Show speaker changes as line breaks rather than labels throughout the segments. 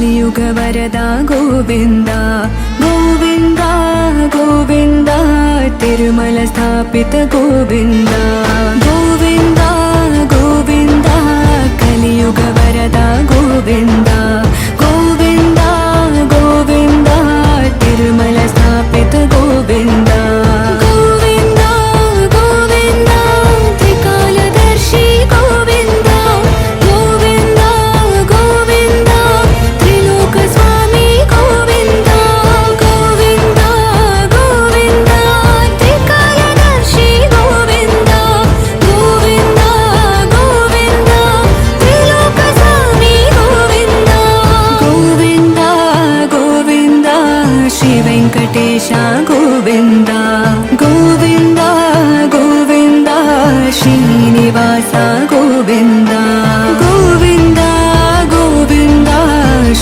కలియుగ వరద గోవింద గోవింద గోవింద తిరుమల స్థాపిత గోవింద గోవింద గోవింద కలియుగ వరద గోవింద గోవింద గోవింద తిరుమల స్థాపిత గోవింద గోవింద గోవింద త్రికాలదర్శి గోవింద గోవింద గోవింద త్రిలోక స్వామి గోవింద గోవింద గోవింద త్రికాలదర్శి గోవింద గోవింద గోవింద త్రిలోక స్వామి గోవింద గోవింద గోవింద శ్రీ వెంకటేశ గోవింద గోవింద గోవింద శ్రీనివాస గోవింద గోవింద గోవింద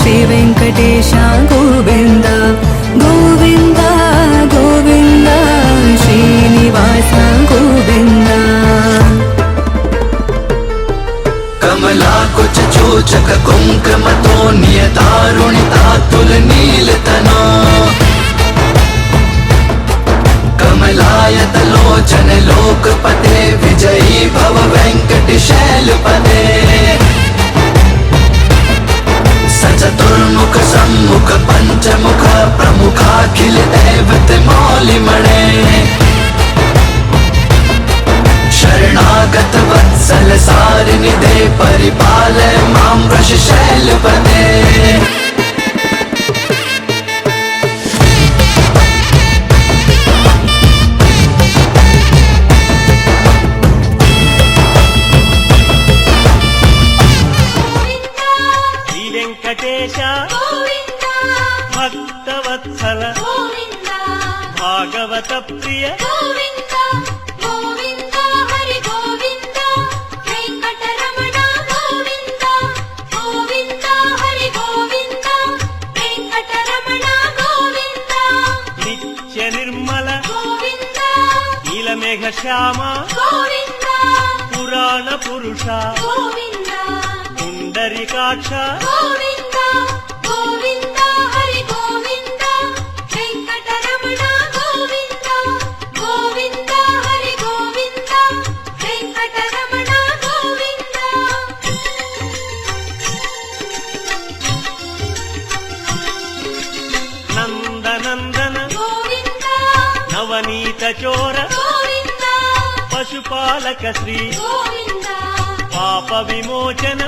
శ్రీ వెంకటేశ గోవింద గోవింద గోవింద శ్రీనివాస గోవింద
कमला कुछ चूचक कुंकुमतो नियतारुणिता तुल नीलतनो कमलायत लोचन लोकपते विजयी भव वेंकट शैलपते सचतुर्मुख सम्मुख पंचमुख प्रमुखाखिल दैवत मौलिमणे शरणागत वत्सल सारिनिधे परिपालय मां वृष शैलपते
శ్రీ వెంకటేశ భక్తవత్సల భాగవత ప్రియ నిత్య నిర్మల నీలమేఘ శ్యామ పురాణ పురుష పుండరీకాక్ష నందనందన నవనీత చోర పశుపాలక శ్రీ పాప విమోచన